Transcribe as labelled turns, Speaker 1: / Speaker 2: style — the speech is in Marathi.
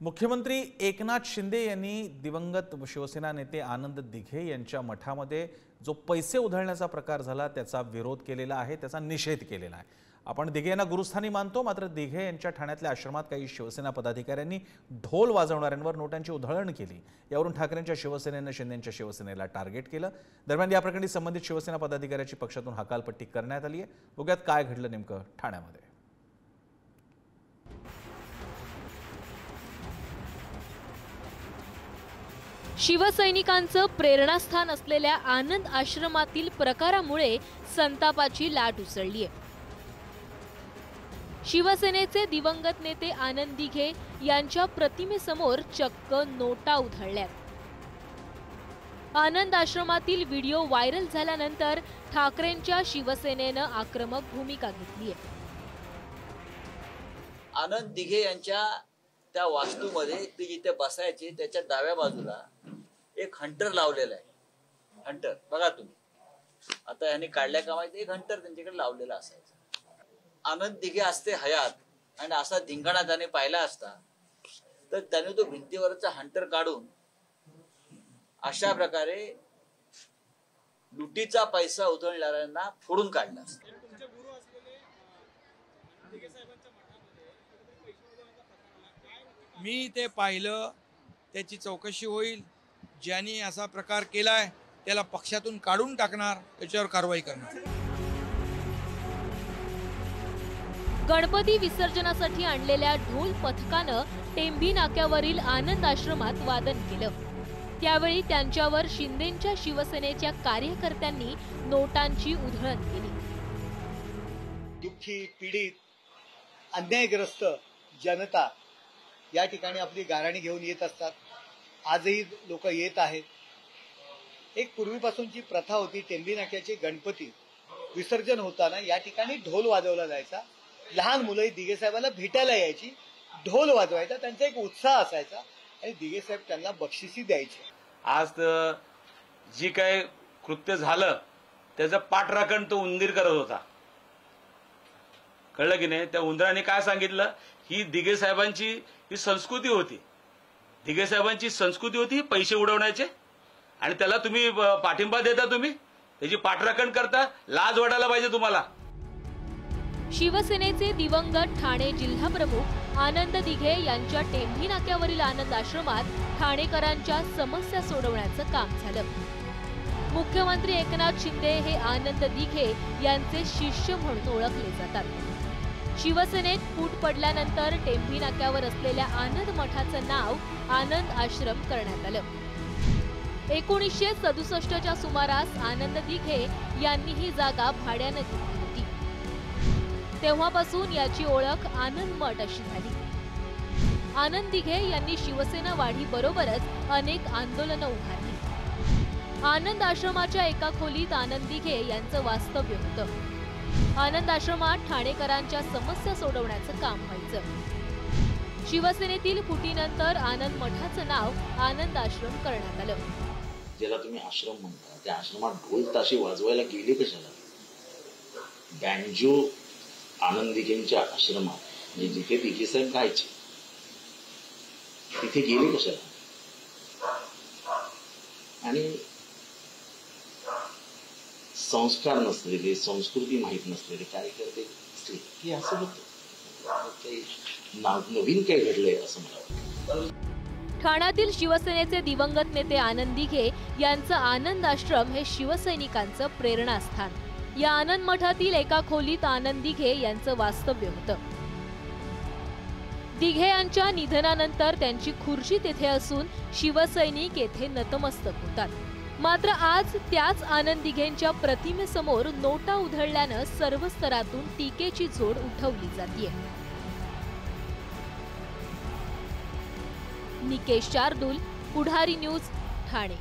Speaker 1: मुख्यमंत्री एकनाथ शिंदे यांनी दिवंगत शिवसेना नेते आनंद दिघे यांच्या मठामध्ये जो पैसे उधळण्याचा प्रकार झाला त्याचा विरोध केलेला आहे, त्याचा निषेध केलेला आहे। आपण दिघे यांना गुरुस्थानी मानतो, मात्र दिघे यांच्या ठाण्यातल्या आश्रमात काही शिवसेना पदाधिकाऱ्यांनी ढोल वाजवणाऱ्यांवर नोटांची उधळण केली। यावरून ठाकरेंच्या शिवसेनेने शिंदेंच्या शिवसेनेला टार्गेट केलं। दरम्यान या प्रकरणी संबंधित शिवसेना पदाधिकाऱ्याची पक्षातून हकालपट्टी करण्यात आली आहे। बघूयात काय घडलं नेमकं ठाण्यामध्ये।
Speaker 2: शिवसैनिकांचं प्रेरणास्थान असलेल्या आनंद आश्रमातील प्रकारामुळे संतापाची लाट उसळली आहे। शिवसेनेचे दिवंगत नेते आनंद दिघे यांच्या प्रतिमेसमोर चक्क नोटा उधळल्यात। आनंद आश्रमातील व्हिडिओ व्हायरल झाल्यानंतर ठाकरेंच्या शिवसेनेनं आक्रमक भूमिका घेतली आहे।
Speaker 3: आनंद दिघे यांच्या त्या वास्तूमध्ये ते जिथे बसायचे त्याच्या डाव्या बाजूला एक हंटर लावलेला आहे। हंटर बघा तुम्ही, आता यांनी काढल्या का माहिती, एक हंटर त्यांच्याकडे लावलेला असायचा। आनंद दिघे असते हयात आणि असा धिंगाणा त्याने पाहिला असता तर त्याने तो भिंतीवरचा हंटर काढून अशा प्रकारे लुटीचा पैसा उधळणाऱ्यांना फोडून काढला असता।
Speaker 4: मी ते पाहिलं, त्याची चौकशी होईल। ज्यांनी असा प्रकार केलाय त्याला पक्षातून काढून टाकणार, त्याच्यावर कारवाई करणार।
Speaker 2: गणपती विसर्जनासाठी आणलेल्या ढोल पथकानं टेंभी नाक्यावरील आनंद आश्रमात वादन केलं। त्यावेळी त्यांच्यावर शिंदेंच्या शिवसेनेच्या कार्यकर्त्यांनी नोटांची उधळण केली।
Speaker 5: दुःखी, पीडित, अन्यायग्रस्त जनता या ठिकाणी आपली गाऱ्हाणी घेऊन येत असतात। आजही लोक येत आहेत। एक पूर्वीपासूनची प्रथा होती, टेंभी नाक्याचे गणपती विसर्जन होताना या ठिकाणी ढोल वाजवला जायचा। लहान मुलं दिघे साहेबांना भेटायला यायची, ढोल वाजवायचा, त्यांचा एक उत्साह असायचा आणि दिघे साहेब त्यांना बक्षिसी द्यायचे।
Speaker 6: आज जी काय कृत्य झालं त्याचं पाठराखण तो उंदीर करत होता, कळलं की नाही। त्या उंदराने काय सांगितलं, ही दिघे साहेबांची ही संस्कृती होती, दिघे साहेबांची संस्कृती होती पैसे उडवण्याचे, आणि त्याला तुम्ही पाठिंबा देता, तुम्ही त्याची पाठराखण करता। लाज वाटायला पाहिजे तुम्हाला।
Speaker 2: शिवसेनेचे दिवंगत ठाणे जिल्हा प्रमुख आनंद दिघे यांच्या टेंभी नाक्यावरील आनंद आश्रमात ठाणेकरांच्या समस्या सोडवण्याचं काम झालं। मुख्यमंत्री एकनाथ शिंदे हे आनंद दिघे यांचे शिष्य म्हणून ओळखले जातात। शिवसेनेत फूट पडल्यानंतर टेंभी नाक्यावर असलेल्या आनंद मठाचं नाव आनंद आश्रम करण्यात आलं। 1967च्या सुमारास आनंद दिघे यांनी ही जागा भाड्यानं घेतली होती। तेव्हापासून याची ओळख आनंद मठ अशी झाली। आनंद दिघे यांनी शिवसेना वाढीबरोबरच अनेक आंदोलनं उभारली। आनंद आश्रमाच्या एका खोलीत आनंद दिघे यांचं वास्तव्य होतं। आनंद आश्रमात ठाणेकरांच्या समस्या सोडवण्याचं काम व्हायचं। शिवसेनेतील फुटीनंतर आनंद मठाचं नाव आनंद आश्रम करण्यात आलं।
Speaker 7: ज्याला तुम्ही आश्रम म्हणता त्या आश्रमात ढोल ताशे वाजवायला गेले कशाला? बँजो आनंद दिघेंच्या आश्रमात, म्हणजे जिथे दिघे साहेब गायचे तिथे गेले कशाला? आणि संस्कार नसलेले, संस्कृती माहीत नसलेले कार्यकर्ते की असं होतं। नवीन काय घडलंय असं मला वाटतं।
Speaker 2: ठाण्यातील शिवसेनेचे दिवंगत नेते आनंद दिघे यांचं आनंद आश्रम हे शिवसैनिकांचं प्रेरणास्थान। या आनंद मठातील एका खोलीत आनंद दिघे यांचं वास्तव्य होतं। दिघे यांच्या निधनानंतर त्यांची खुर्ची तेथे असून शिवसैनिक येथे नतमस्तक होतात। मात्र आज त्याच आनंद दिघेंच्या प्रतिमेसमोर नोटा उधळल्यानं सर्व स्तरातून टीकेची झोड उठवली जाते। निकेश शार्दूल, पुढारी न्यूज, ठाणे।